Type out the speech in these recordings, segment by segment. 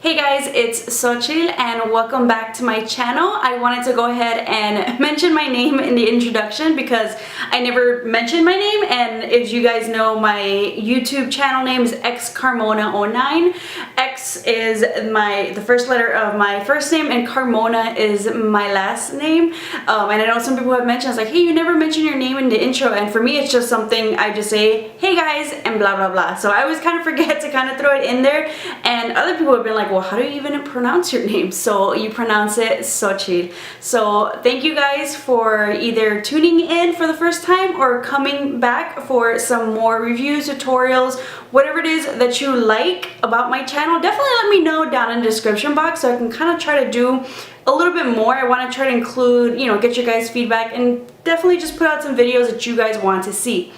Hey guys, it's Xochitl and welcome back to my channel. I wanted to go ahead and mention my name in the introduction because I never mentioned my name, and if you guys know, my YouTube channel name is Carmona09. X is the first letter of my first name and Carmona is my last name. And I know some people have mentioned, it's like, hey, you never mention your name in the intro, and for me it's just something I just say, hey guys, and blah blah blah. So I always kind of forget to kind of throw it in there, and other people have been like, well, how do you even pronounce your name? So you pronounce it Xochitl. So thank you guys for either tuning in for the first time or coming back for some more reviews, tutorials, whatever it is that you like about my channel. Definitely let me know down in the description box so I can kind of try to do a little bit more. I want to try to include, get your guys' feedback and definitely just put out some videos that you guys want to see.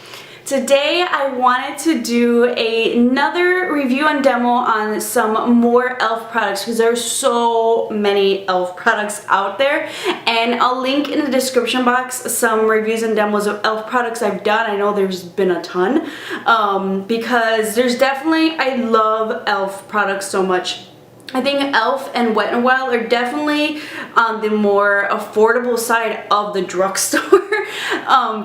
Today I wanted to do another review and demo on some more e.l.f. products because there's so many e.l.f. products out there, and I'll link in the description box some reviews and demos of e.l.f. products I've done. I know there's been a ton because there's definitely, I love e.l.f. products so much. I think e.l.f. and Wet n Wild are definitely on the more affordable side of the drugstore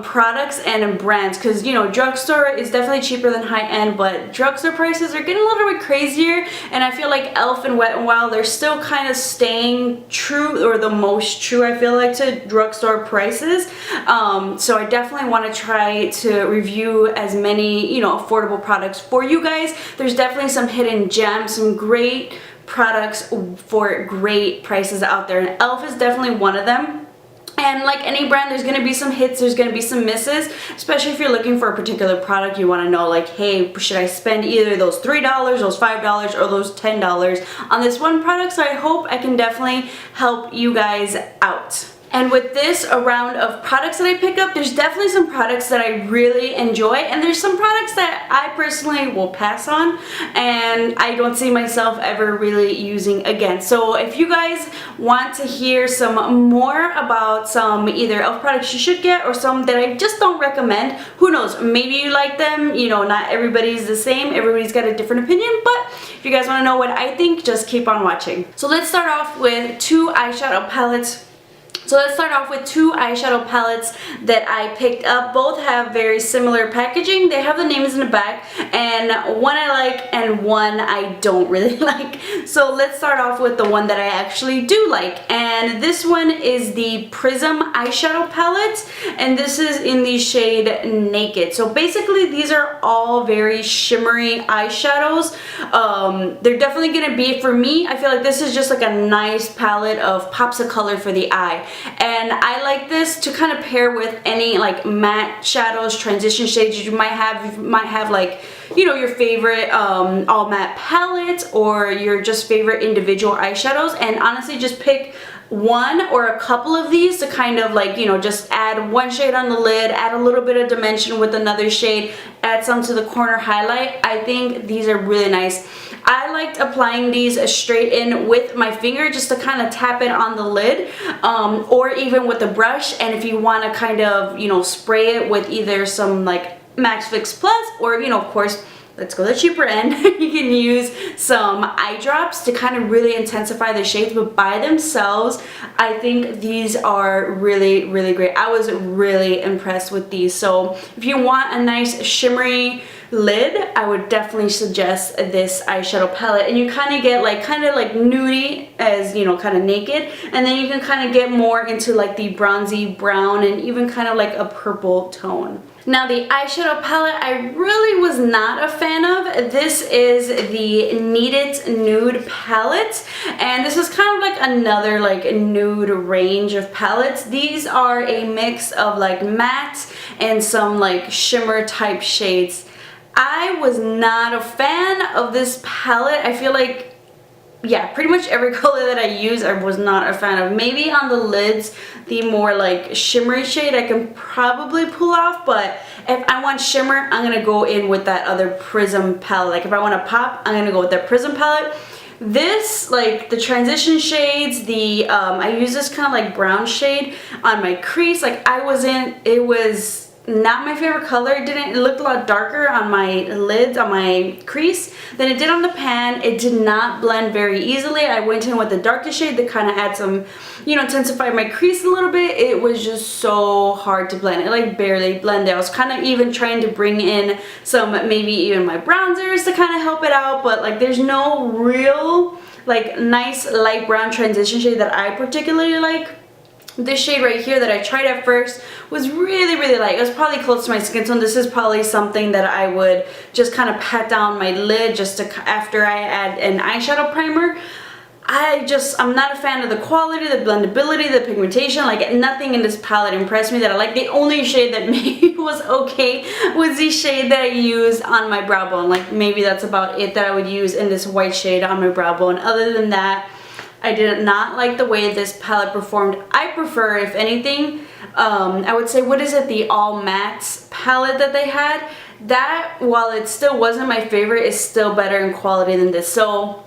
products and brands, because drugstore is definitely cheaper than high-end, but drugstore prices are getting a little bit crazier, and I feel like e.l.f. and Wet n Wild, they're still kind of staying true, or the most true I feel like, to drugstore prices. So I definitely want to try to review as many affordable products for you guys. There's definitely some hidden gems, some great products for great prices out there, and e.l.f. is definitely one of them. And like any brand, there's going to be some hits, there's going to be some misses, especially if you're looking for a particular product. You want to know, like, hey, should I spend either those $3, those $5, or those $10 on this one product? So I hope I can definitely help you guys out. And with this round of products that I pick up, there's definitely some products that I really enjoy, and there's some products that I personally will pass on and I don't see myself ever really using again. So if you guys want to hear some more about some either e.l.f. products you should get or some that I just don't recommend, who knows, maybe you like them, not everybody's the same, everybody's got a different opinion, but if you guys want to know what I think, just keep on watching. So let's start off with two eyeshadow palettes that I picked up. Both have very similar packaging. They have the names in the back, and one I like and one I don't really like. So let's start off with the one that I actually do like, and this one is the Prism eyeshadow palette, and this is in the shade Naked. So basically these are all very shimmery eyeshadows. They're definitely gonna be, for me, I feel like this is just like a nice palette of pops of color for the eye. And I like this to kind of pair with any like matte shadows, transition shades you might have. You might have like, your favorite all matte palette or your just favorite individual eyeshadows, and honestly just pick one or a couple of these to kind of like, just add one shade on the lid, add a little bit of dimension with another shade, add some to the corner highlight. I think these are really nice. I liked applying these straight in with my finger just to kind of tap it on the lid, or even with the brush. And if you want to kind of, spray it with either some like Max Fix Plus or, of course, let's go the cheaper end, you can use some eye drops to kind of really intensify the shades, but by themselves, I think these are really, really great. I was really impressed with these. So if you want a nice shimmery lid, I would definitely suggest this eyeshadow palette, and you kind of get like nudie as kind of Naked, and then you can kind of get more into like the bronzy brown and even kind of like a purple tone. Now the eyeshadow palette I really was not a fan of. This is the Need It Nude palette, and this is kind of like another like nude range of palettes. These are a mix of like matte and some like shimmer type shades. I was not a fan of this palette. I feel like, yeah, pretty much every color that I use I was not a fan of. Maybe on the lids, the more like shimmery shade I can probably pull off, but if I want shimmer, I'm gonna go in with that other Prism palette. Like if I want to pop, I'm gonna go with that Prism palette. This, like the transition shades, I use this kind of like brown shade on my crease. Like it was not my favorite color. It looked a lot darker on my lids, on my crease than it did on the pan. It did not blend very easily. I went in with the darkest shade that kind of had some, you know, intensified my crease a little bit. It was just so hard to blend. It like barely blended. I was kind of even trying to bring in some, maybe even my bronzers to kind of help it out, but like there's no real like nice light brown transition shade that I particularly like. This shade right here that I tried at first was really light. It was probably close to my skin tone. This is probably something that I would just kind of pat down my lid just to, after I add an eyeshadow primer. I'm not a fan of the quality, the blendability, the pigmentation. Like nothing in this palette impressed me that I like. The only shade that maybe was okay was the shade that I use on my brow bone. Like maybe that's about it that I would use in this white shade on my brow bone. Other than that, I did not like the way this palette performed. I prefer, if anything, I would say, what is it, the All Mattes palette that they had? That, while it still wasn't my favorite, is still better in quality than this. So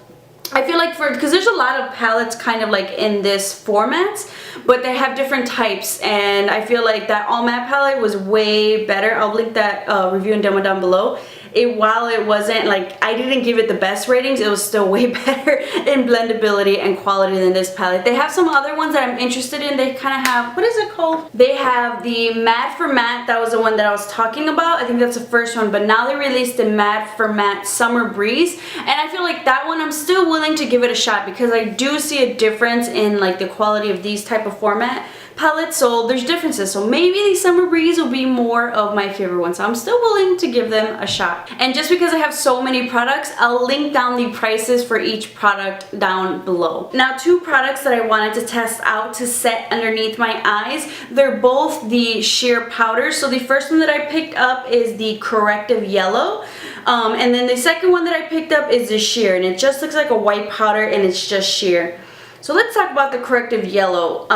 I feel like because there's a lot of palettes kind of like in this format, but they have different types, and I feel like that All Matte palette was way better. I'll link that review and demo down below. While it wasn't like, I didn't give it the best ratings, it was still way better in blendability and quality than this palette. They have some other ones that I'm interested in. They kind of have, what is it called? They have the Matte for Matte. That was the one that I was talking about. I think that's the first one, but now they released the Matte for Matte Summer Breeze, and I feel like that one I'm still willing to give it a shot because I do see a difference in like the quality of these type of format palettes, so there's differences. So maybe the Summer Breeze will be more of my favorite one, so I'm still willing to give them a shot. And just because I have so many products, I'll link down the prices for each product down below. Now, two products that I wanted to test out to set underneath my eyes, they're both the sheer powders. So the first one that I picked up is the Corrective Yellow, and then the second one that I picked up is the sheer, and it just looks like a white powder and it's just sheer. So let's talk about the Corrective Yellow.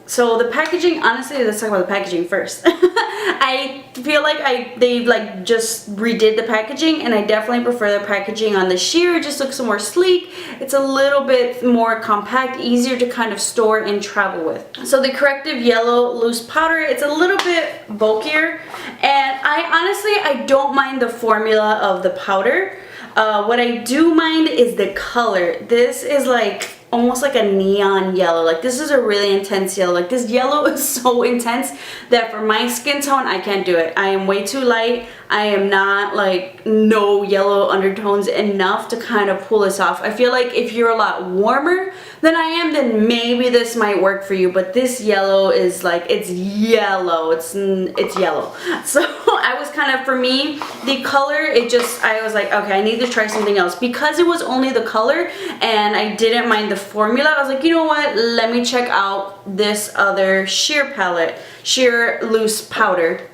So the packaging, honestly, let's talk about the packaging first. I feel like they like just redid the packaging, and I definitely prefer the packaging on the sheer. It just looks more sleek. It's a little bit more compact, easier to kind of store and travel with. So the Corrective Yellow loose powder, it's a little bit bulkier, and I don't mind the formula of the powder. What I do mind is the color. This is like almost like a neon yellow. Like this is a really intense yellow. Like this yellow is so intense that for my skin tone I can't do it. I am way too light. I am not like no yellow undertones enough to kind of pull this off. I feel like if you're a lot warmer than I am, then maybe this might work for you, but this yellow is like, it's yellow. It's yellow. So I was kind of, for me, the color, I was like, okay, I need to try something else. Because it was only the color and I didn't mind the formula, I was like, you know what, let me check out this other sheer palette, sheer loose powder.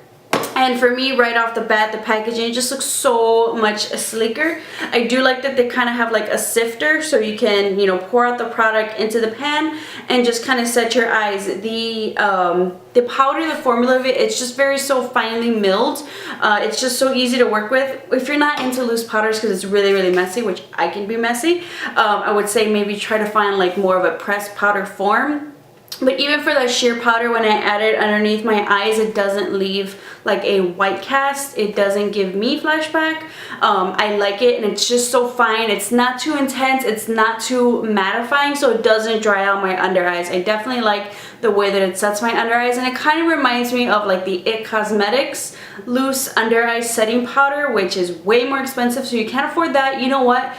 And for me, right off the bat, the packaging just looks so much sleeker. I do like that they kind of have like a sifter, so you can, you know, pour out the product into the pan and just kind of set your eyes. The powder, the formula of it, it's just so finely milled. It's just so easy to work with. If you're not into loose powders because it's really messy, which I can be messy, I would say maybe try to find like more of a pressed powder form. But even for that sheer powder, when I add it underneath my eyes, it doesn't leave like a white cast. It doesn't give me flashback. I like it, and it's just so fine. It's not too intense. It's not too mattifying, so it doesn't dry out my under eyes. I definitely like the way that it sets my under eyes, and it kind of reminds me of like the IT Cosmetics loose under eye setting powder, which is way more expensive, so you can't afford that. You know what?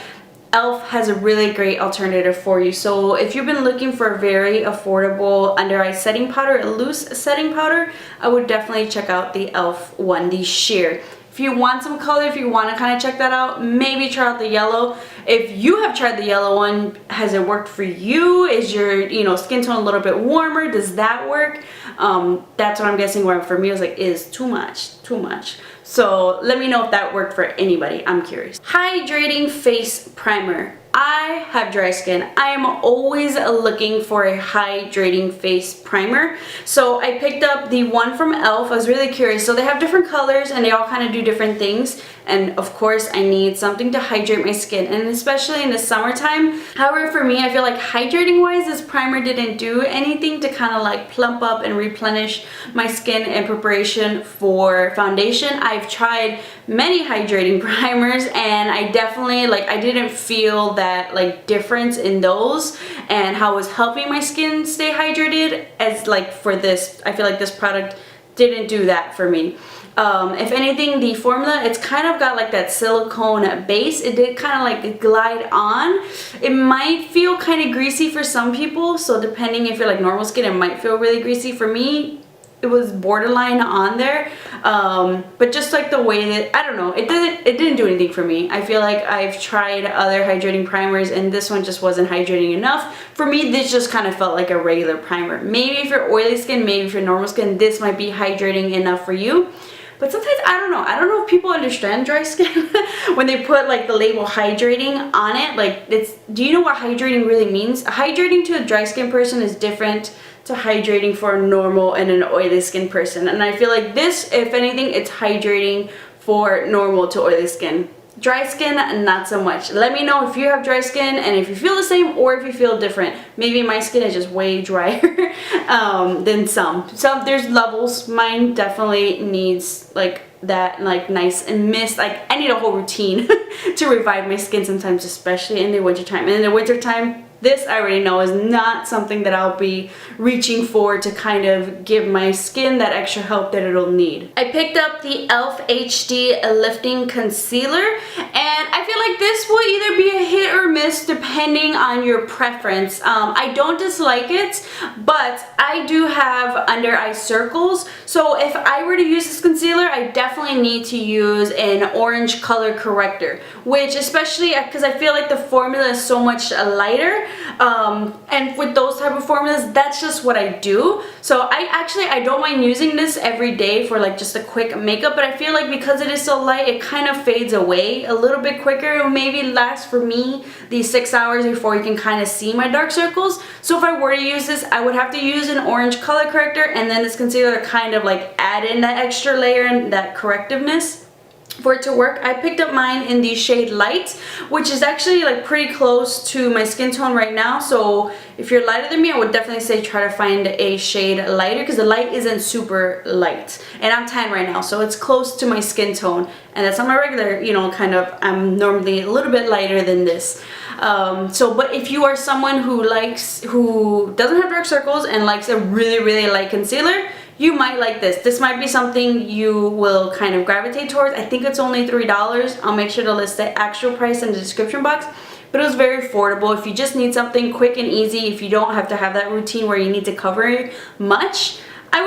e.l.f. has a really great alternative for you. So if you've been looking for a very affordable under eye setting powder, a loose setting powder, I would definitely check out the e.l.f. one, the sheer. If you want some color, if you want to kind of check that out, maybe try out the yellow. If you have tried the yellow one, has it worked for you? Is your, skin tone a little bit warmer? Does that work? That's what I'm guessing where for me was like, is too much, too much. So let me know if that worked for anybody. I'm curious. Hydrating Face Primer. I have dry skin. I am always looking for a hydrating face primer. So I picked up the one from e.l.f. I was really curious. So they have different colors and they all kind of do different things. And of course I need something to hydrate my skin, and especially in the summertime. However, for me, I feel like hydrating wise, this primer didn't do anything to kind of like plump up and replenish my skin in preparation for foundation. I've tried many hydrating primers and I definitely I didn't feel that like difference in those and how it was helping my skin stay hydrated as like for this. I feel like this product didn't do that for me. If anything, the formula, it's kind of got like that silicone base. It did kind of like glide on. It might feel kind of greasy for some people, so depending if you're like normal skin, it might feel really greasy. For me, it was borderline on there, but just like the way that, I don't know, it didn't do anything for me. I feel like I've tried other hydrating primers and this one just wasn't hydrating enough. For me, this just kind of felt like a regular primer. Maybe if you're oily skin, maybe if you're normal skin, this might be hydrating enough for you. But sometimes, I don't know if people understand dry skin when they put like the label hydrating on it. Like, do you know what hydrating really means? Hydrating to a dry skin person is different to hydrating for a normal and an oily skin person. And I feel like this, if anything, it's hydrating for normal to oily skin. Dry skin, not so much. Let me know if you have dry skin and if you feel the same or if you feel different. Maybe my skin is just way drier than some. So there's levels. Mine definitely needs like that nice and mist. Like, I need a whole routine to revive my skin sometimes, especially in the wintertime. And in the wintertime, this I already know is not something that I'll be reaching for to kind of give my skin that extra help that it'll need. I picked up the e.l.f. HD Lifting Concealer, and I feel like this will either be a hit or miss depending on your preference. I don't dislike it, but I do have under eye circles. So if I were to use this concealer, I definitely need to use an orange color corrector, which especially because I feel like the formula is so much lighter. And with those type of formulas, that's just what I do. So I don't mind using this every day for like just a quick makeup, but I feel like because it is so light, it kind of fades away a little bit quicker. It will maybe last for me these 6 hours before you can kind of see my dark circles. So if I were to use this, I would have to use an orange color corrector and then this concealer to kind of like add in that extra layer and that correctiveness for it to work. I picked up mine in the shade Light, which is actually like pretty close to my skin tone right now. So if you're lighter than me, I would definitely say try to find a shade lighter because the light isn't super light. And I'm tan right now, so it's close to my skin tone. And that's not my regular, you know, kind of, I'm normally a little bit lighter than this. But if you are someone who doesn't have dark circles and likes a really, really light concealer, you might like this. This might be something you will kind of gravitate towards. I think it's only $3. I'll make sure to list the actual price in the description box. But it was very affordable. If you just need something quick and easy, if you don't have to have that routine where you need to cover much, I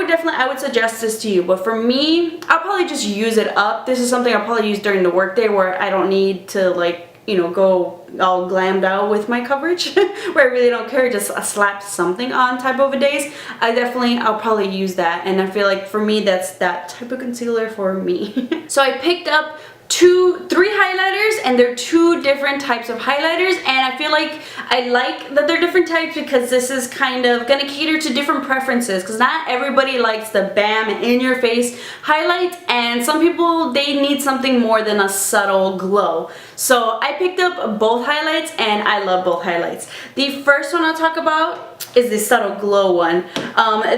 would suggest this to you. But for me, I'll probably just use it up. This is something I'll probably use during the workday where I don't need to like, you know, go all glammed out with my coverage where I really don't care, just slap something on type of a days. I'll probably use that, and I feel like for me that's that type of concealer for me. So I picked up three highlighters, and they're two different types of highlighters, and I feel like I like that they're different types because this is kind of gonna cater to different preferences, because not everybody likes the bam in your face highlight, and some people, they need something more than a subtle glow. So I picked up both highlights and I love both highlights. The first one I'll talk about is the subtle glow one.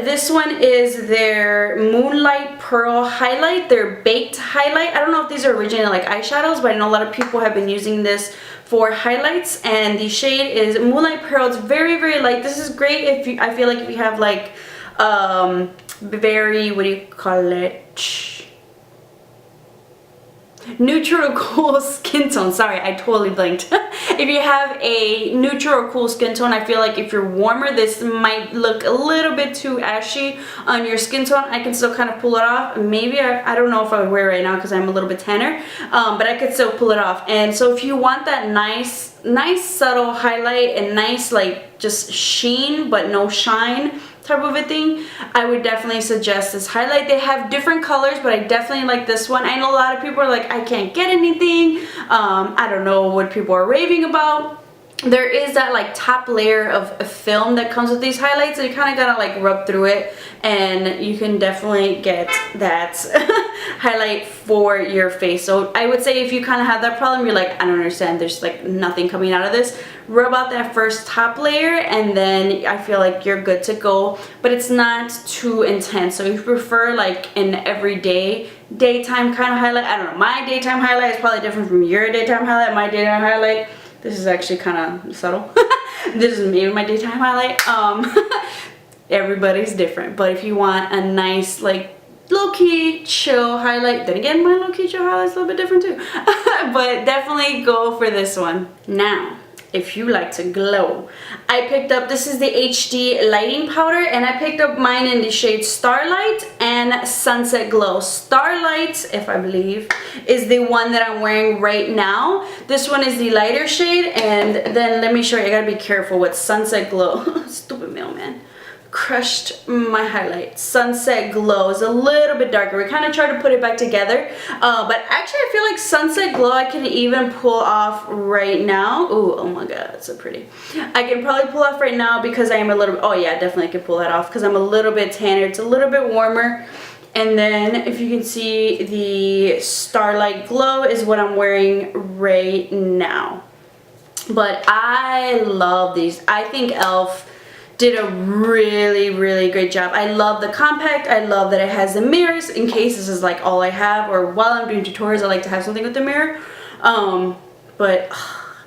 This one is their Moonlight Pearl highlight, their baked highlight. I don't know if these are originally like eyeshadows, but I know a lot of people have been using this for highlights, and the shade is Moonlight Pearl. It's very, very light. This is great if you, I feel like if you have like very, what do you call it? Neutral cool skin tone. Sorry, I totally blanked. If you have a neutral or cool skin tone, I feel like if you're warmer, this might look a little bit too ashy on your skin tone. I can still kind of pull it off. Maybe I don't know if I would wear it right now because I'm a little bit tanner, but I could still pull it off. And so if you want that nice subtle highlight and nice like just sheen but no shine type of a thing, I would definitely suggest this highlight. They have different colors, but I definitely like this one. I know a lot of people are like, I can't get anything. I don't know what people are raving about. there is that like top layer of film that comes with these highlights, so you kind of gotta like rub through it, and you can definitely get that highlight for your face. So I would say if you kind of have that problem, you're like, I don't understand, there's like nothing coming out of this, rub out that first top layer and then I feel like you're good to go. But it's not too intense, so if you prefer like an everyday daytime kind of highlight, I don't know, my daytime highlight is probably different from your daytime highlight. My daytime highlight, this is actually kind of subtle. This is maybe my daytime highlight. Everybody's different, but if you want a nice like low-key chill highlight, then again my low-key chill highlight's a little bit different too. But definitely go for this one. Now, if you like to glow, I picked up, this is the HD lighting powder, and I picked up mine in the shade Starlight and Sunset Glow. Starlight, if I believe, is the one that I'm wearing right now. This one is the lighter shade, and then let me show you, I gotta be careful with Sunset Glow. Stupid mailman. Crushed my highlight. Sunset Glow is a little bit darker. We kind of try to put it back together, but actually I feel like Sunset Glow I can even pull off right now. Ooh, oh my god, that's so pretty. I can probably pull off right now because I am a little bit, oh yeah, definitely I can pull that off because I'm a little bit tanner. It's a little bit warmer. And then if you can see, the Starlight Glow is what I'm wearing right now. But I love these. I think e.l.f. did a really great job. I love the compact. I love that it has the mirrors in case this is like all I have, or while I'm doing tutorials I like to have something with the mirror. But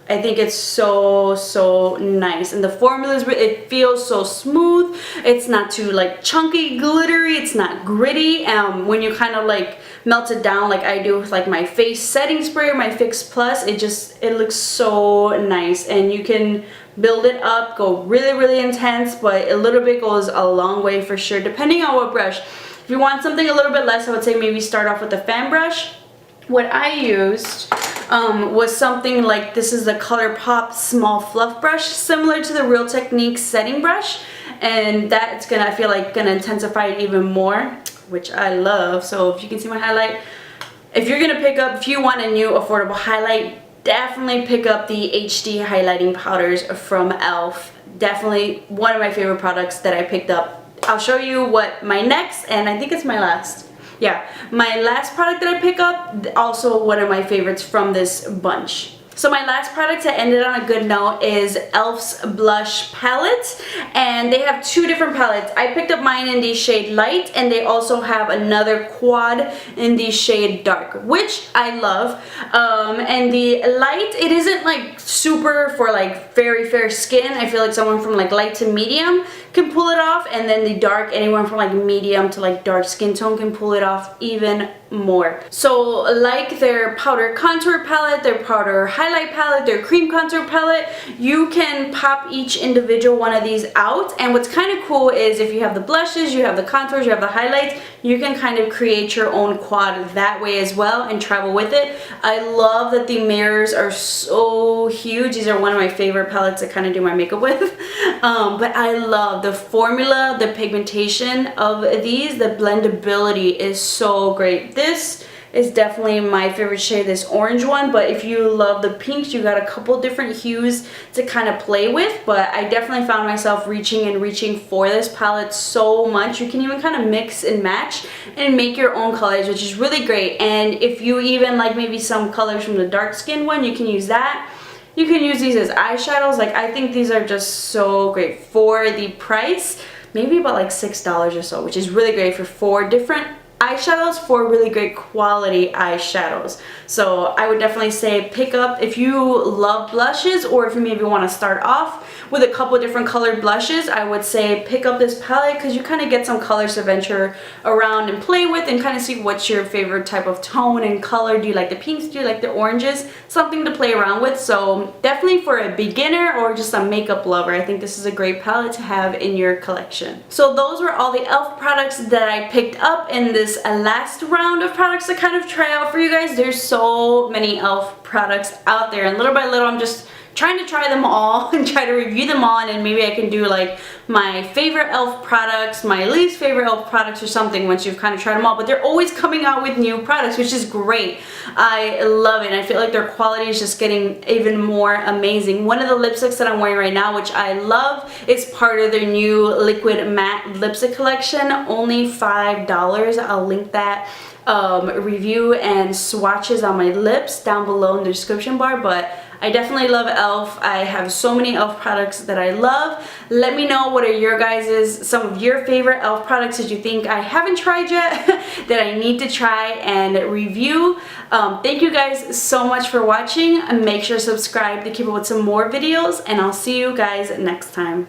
I think it's so nice, and the formula is, it feels so smooth. It's not too like chunky, glittery. It's not gritty. When you kind of like melt it down like I do with like my face setting spray or my Fix Plus, it looks so nice, and you can build it up, go really intense, but a little bit goes a long way for sure, depending on what brush. If you want something a little bit less, I would say maybe start off with a fan brush. What I used was something like, this is the ColourPop Small Fluff Brush, similar to the Real Techniques setting brush, and that's gonna, I feel like, gonna intensify it even more, which I love. So if you can see my highlight, if you're gonna pick up, if you want a new affordable highlight, definitely pick up the HD highlighting powders from e.l.f. Definitely one of my favorite products that I picked up. I'll show you what my next, and I think it's my last. Yeah, my last product that I pick up, also one of my favorites from this bunch. So my last product to end it on a good note is e.l.f.'s blush palette, and they have two different palettes. I picked up mine in the shade Light, and they also have another quad in the shade Dark, which I love. And the Light, it isn't like super for like very fair skin. I feel like someone from like light to medium can pull it off, and then the Dark, anyone from like medium to like dark skin tone can pull it off even more. So like their powder contour palette, their powder highlight palette, their cream contour palette, you can pop each individual one of these out, and what's kind of cool is if you have the blushes, you have the contours, you have the highlights, you can kind of create your own quad that way as well and travel with it. I love that the mirrors are so huge. These are one of my favorite palettes to kind of do my makeup with. But I love the formula, the pigmentation of these, the blendability is so great. This is definitely my favorite shade, this orange one, but if you love the pinks, you got a couple different hues to kind of play with. But I definitely found myself reaching for this palette so much. You can even kind of mix and match and make your own colors, which is really great. And if you even like maybe some colors from the dark skin one, you can use that. You can use these as eyeshadows. Like, I think these are just so great for the price, maybe about like $6 or so, which is really great for 4 different eyeshadows, 4 really great quality eyeshadows. So I would definitely say pick up, if you love blushes, or if you maybe want to start off with a couple different colored blushes, I would say pick up this palette, because you kind of get some colors to venture around and play with and kind of see what's your favorite type of tone and color. Do you like the pinks? Do you like the oranges? Something to play around with. So definitely for a beginner or just a makeup lover, I think this is a great palette to have in your collection. So those were all the e.l.f. products that I picked up in this last round of products to kind of try out for you guys. There's so many e.l.f. products out there, and little by little I'm just trying to try them all and try to review them all, and then maybe I can do like my favorite e.l.f. products, my least favorite e.l.f. products or something once you've kind of tried them all, but they're always coming out with new products, which is great. I love it, and I feel like their quality is just getting even more amazing. One of the lipsticks that I'm wearing right now, which I love, is part of their new liquid matte lipstick collection, only $5. I'll link that review and swatches on my lips down below in the description bar, but I definitely love e.l.f. I have so many e.l.f. products that I love. Let me know what are your guys's, some of your favorite e.l.f. products that you think I haven't tried yet that I need to try and review. Thank you guys so much for watching, and make sure to subscribe to keep up with some more videos, and I'll see you guys next time.